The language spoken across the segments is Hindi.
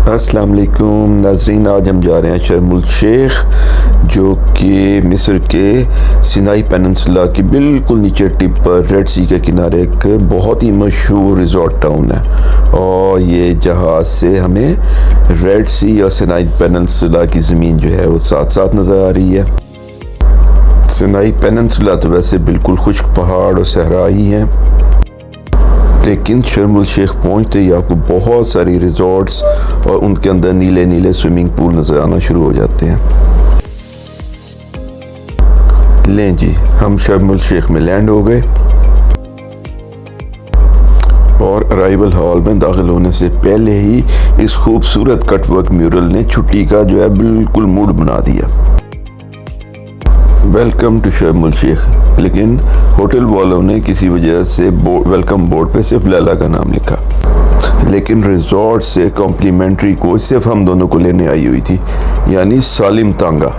अस्सलाम वालेकुम नाजरीन, आज हम जा रहे हैं शर्म उल शेख जो कि मिस्र के सिनाई पेनिनसुला की बिल्कुल नीचे टिप पर रेड सी के किनारे एक बहुत ही मशहूर रिजॉर्ट टाउन है। और ये जहाज़ से हमें रेड सी और सिनाई पेनिनसुला की ज़मीन जो है वो साथ साथ नज़र आ रही है। सिनाई पेनिनसुला तो वैसे बिल्कुल खुश्क पहाड़ और सहरा ही हैं, लेकिन शर्म उल शेख पहुँचते ही आपको बहुत सारी रिजॉर्ट्स और उनके अंदर नीले नीले स्विमिंग पूल नज़र आना शुरू हो जाते हैं। लें जी, हम शर्म उल शेख में लैंड हो गए और अराइवल हॉल में दाखिल होने से पहले ही इस खूबसूरत कटवर्क म्यूरल ने छुट्टी का जो है बिल्कुल मूड बना दिया। वेलकम टू शर्म उल शेख, लेकिन होटल वालों ने किसी वजह से वेलकम बोर्ड पे सिर्फ लैला का नाम लिखा, लेकिन रिजॉर्ट से कॉम्प्लीमेंट्री कोच सिर्फ हम दोनों को लेने आई हुई थी, यानी सालिम तांगा।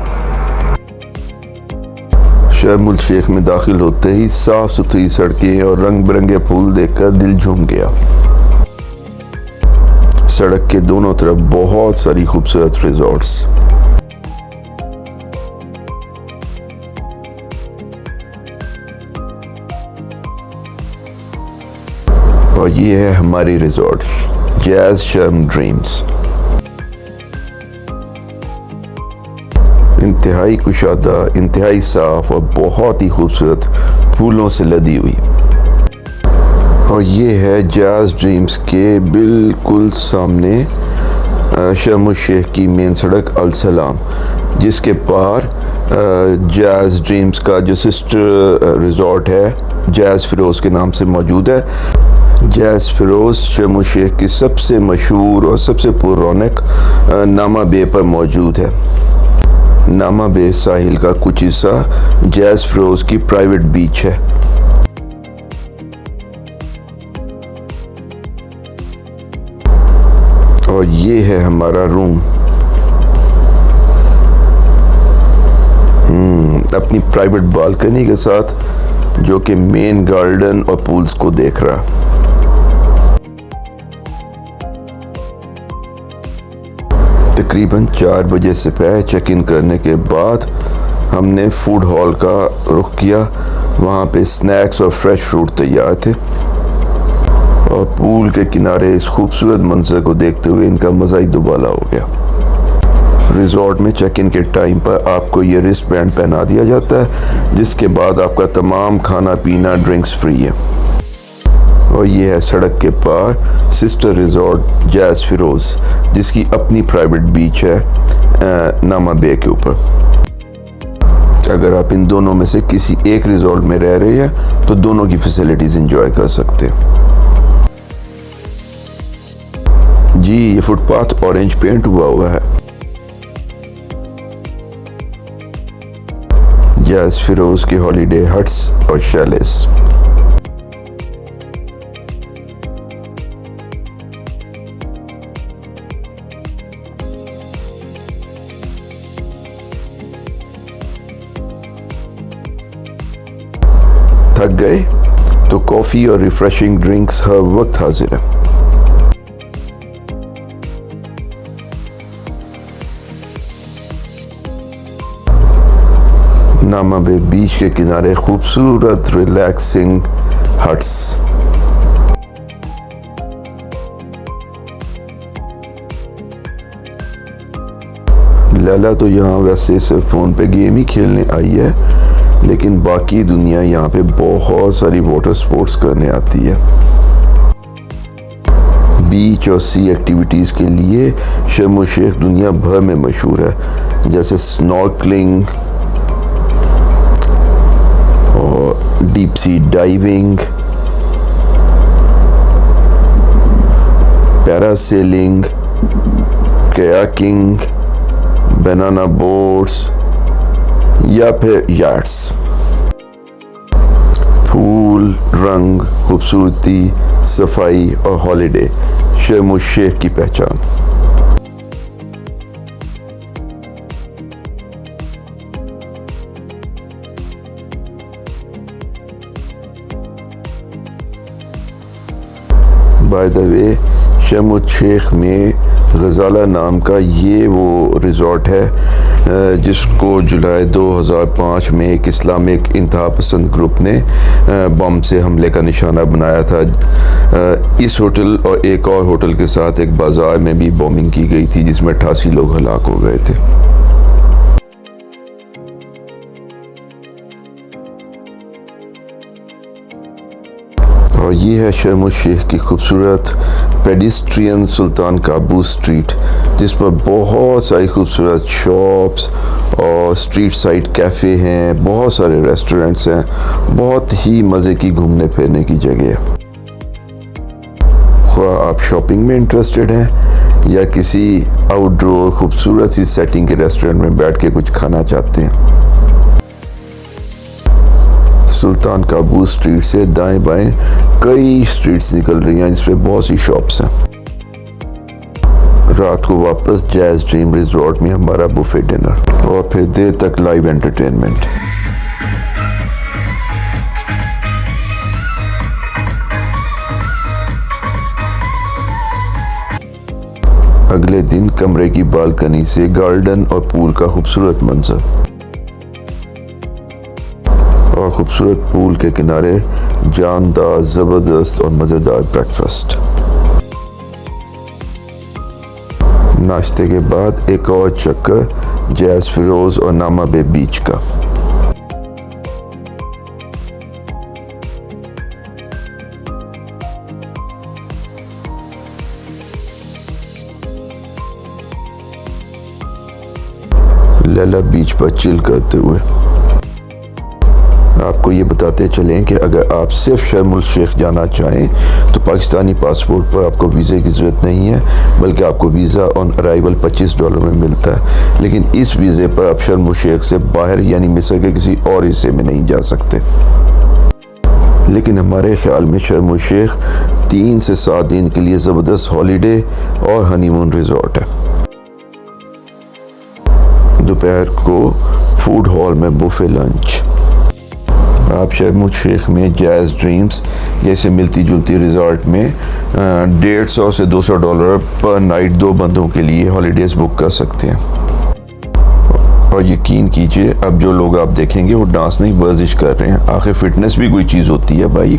शर्म उल शेख में दाखिल होते ही साफ सुथरी सड़कें और रंग बिरंगे फूल देखकर दिल झूम गया। सड़क के दोनों तरफ बहुत सारी खूबसूरत रिजॉर्ट्स। और ये है हमारी रिजॉर्ट जैज शर्म ड्रीम्स। इंतहाई कुशादा, इंतहाई साफ और बहुत ही खूबसूरत फूलों से लदी हुई। और ये है जैज ड्रीम्स के बिल्कुल सामने शर्म उल शेख की मेन सड़क अल सलाम, जिसके पार जैज ड्रीम्स का जो सिस्टर रिजॉर्ट है जैज फिरोज़ के नाम से मौजूद है। जैज फिरोज़ शर्म उल शेख की सबसे मशहूर और सबसे पुरौनक नामा बे पर मौजूद है। नामा बे साहिल का कुछ हिस्सा जैज फिरोज़ की प्राइवेट बीच है। और ये है हमारा रूम, अपनी प्राइवेट बालकनी के साथ, जो कि मेन गार्डन और पूल्स को देख रहा। तकरीबन 4 बजे से पहले चेक इन करने के बाद हमने फूड हॉल का रुख किया। वहाँ पे स्नैक्स और फ्रेश फ्रूट तैयार थे और पूल के किनारे इस खूबसूरत मंजर को देखते हुए इनका मज़ा ही दुबाला हो गया। रिजॉर्ट में चेक इन के टाइम पर आपको ये रिस्ट बैंड पहना दिया जाता है, जिसके बाद आपका तमाम खाना पीना ड्रिंक्स फ्री है। और ये है सड़क के पार सिस्टर रिजॉर्ट जैज फिरोज़, जिसकी अपनी प्राइवेट बीच है नामा बे के ऊपर। अगर आप इन दोनों में से किसी एक रिजॉर्ट में रह रहे हैं तो दोनों की फैसिलिटीज़ एंजॉय कर सकते हैं। जी, ये फुटपाथ ऑरेंज पेंट हुआ है। जैज फिरोज़ की हॉलीडे हट्स और शैलेस। थक गए तो कॉफ़ी और रिफ्रेशिंग ड्रिंक्स हर वक्त हाजिर है। नामा बे बीच के किनारे खूबसूरत रिलैक्सिंग हट्स। लैला तो यहाँ वैसे सिर्फ फ़ोन पे गेम ही खेलने आई है, लेकिन बाकी दुनिया यहाँ पे बहुत सारी वाटर स्पोर्ट्स करने आती है। बीच और सी एक्टिविटीज़ के लिए शर्म उल शेख दुनिया भर में मशहूर है, जैसे स्नॉर्कलिंग और deep sea diving, parasailing, kayaking, banana boats या फिर याट्स। फूल, रंग, खूबसूरती, सफाई और हॉलीडे शर्म उल शेख की पहचान। बाय द वे, शर्म शेख में गजाला नाम का ये वो रिज़ॉर्ट है जिसको जुलाई 2005 में एक इस्लामिक इंतहा पसंद ग्रुप ने बम से हमले का निशाना बनाया था। इस होटल और एक और होटल के साथ एक बाज़ार में भी बॉम्बिंग की गई थी जिसमें 88 लोग हलाक हो गए थे। और ये है शर्म शेख की खूबसूरत पेडिस्ट्रियन सुल्तान काबूस स्ट्रीट, जिस पर बहुत सारी खूबसूरत शॉप्स और स्ट्रीट साइड कैफ़े हैं, बहुत सारे रेस्टोरेंट्स हैं, बहुत ही मज़े की घूमने फिरने की जगह है। ख्वाह आप शॉपिंग में इंटरेस्टेड हैं या किसी आउटडोर खूबसूरत सी सेटिंग के रेस्टोरेंट में बैठ के कुछ खाना चाहते हैं, सुल्तान काबूस स्ट्रीट से दाएं बाएं कई स्ट्रीट्स निकल रही हैं जिसपे बहुत सी शॉप्स हैं। रात को वापस जैज़ ड्रीम रिजॉर्ट में हमारा बुफे डिनर और फिर देर तक लाइव एंटरटेनमेंट। अगले दिन कमरे की बालकनी से गार्डन और पूल का खूबसूरत मंजर और खूबसूरत पूल के किनारे जानदार, ज़बरदस्त और मज़ेदार ब्रेकफास्ट। नाश्ते के बाद एक और चक्कर जैज़ फिरोज़ और नामा बे बीच का। लैला बीच पर चिल करते हुए आपको ये बताते चलें कि अगर आप सिर्फ शर्म शेख जाना चाहें तो पाकिस्तानी पासपोर्ट पर आपको वीज़े की ज़रूरत नहीं है, बल्कि आपको वीज़ा ऑन अराइवल $25 में मिलता है। लेकिन इस वीज़े पर आप शर्म शेख से बाहर यानी मिस्र के किसी और हिस्से में नहीं जा सकते। लेकिन हमारे ख्याल में शर्म शेख 3 से 7 दिन के लिए ज़बरदस्त हॉलीडे और हनीमून रिजॉर्ट है। दोपहर को फूड हॉल में बुफे लंच। आप शर्म शेख में जैज़ ड्रीम्स जैसे मिलती जुलती रिजॉर्ट में $150 से $200 पर नाइट 2 बंदों के लिए हॉलीडेज़ बुक कर सकते हैं। और यकीन कीजिए अब जो लोग आप देखेंगे वो डांस नहीं वर्जिश कर रहे हैं। आखिर फिटनेस भी कोई चीज़ होती है भाई।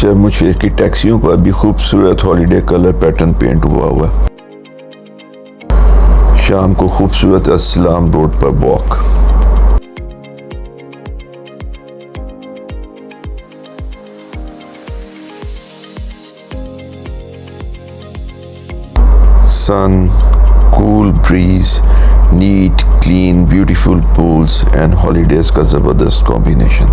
शर्म शेख की टैक्सियों पर भी खूबसूरत हॉलीडे कलर पैटर्न पेंट हुआ है। शाम को खूबसूरत अस्सलाम रोड पर walk. Sun, cool breeze, neat, clean, beautiful pools and holidays का ज़बरदस्त कॉम्बिनेशन।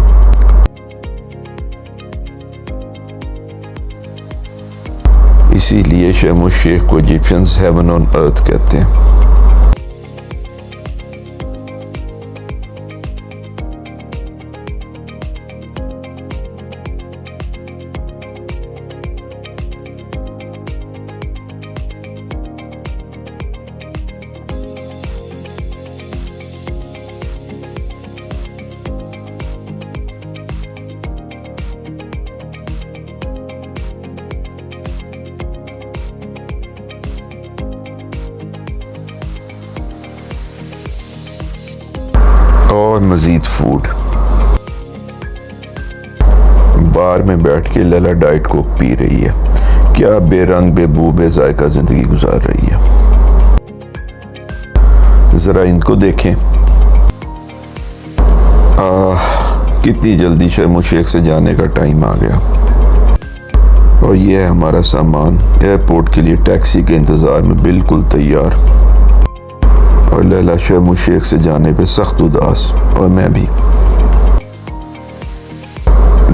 इसीलिए शर्म शेख को इजिप्शियंस हेवन ऑन अर्थ कहते हैं। और मज़ीद फूड। बार में बैठ के लैला डाइट कोक पी रही है। क्या बेरंग बेबू बेजायका ज़िंदगी गुजार रही है। ज़रा इनको देखें। कितनी जल्दी शर्म शेख से जाने का टाइम आ गया। और ये है हमारा सामान एयरपोर्ट के लिए टैक्सी के इंतज़ार में बिल्कुल तैयार। और लैला शर्म शेख से जाने पे सख्त उदास और मैं भी।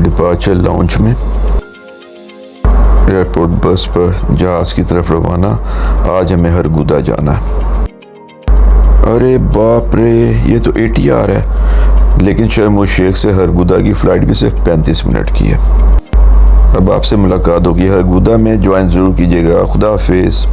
डिपार्चर लॉन्च में एयरपोर्ट बस पर जहाज़ की तरफ रवाना। आज हमें हरगुदा जाना है। अरे बाप रे, ये तो ATR है, लेकिन शर्म उल शेख से हरगुदा की फ़्लाइट भी सिर्फ 35 मिनट की है। अब आपसे मुलाकात होगी हरगुदा में, ज्वाइन ज़रूर कीजिएगा। खुदा हाफिज़।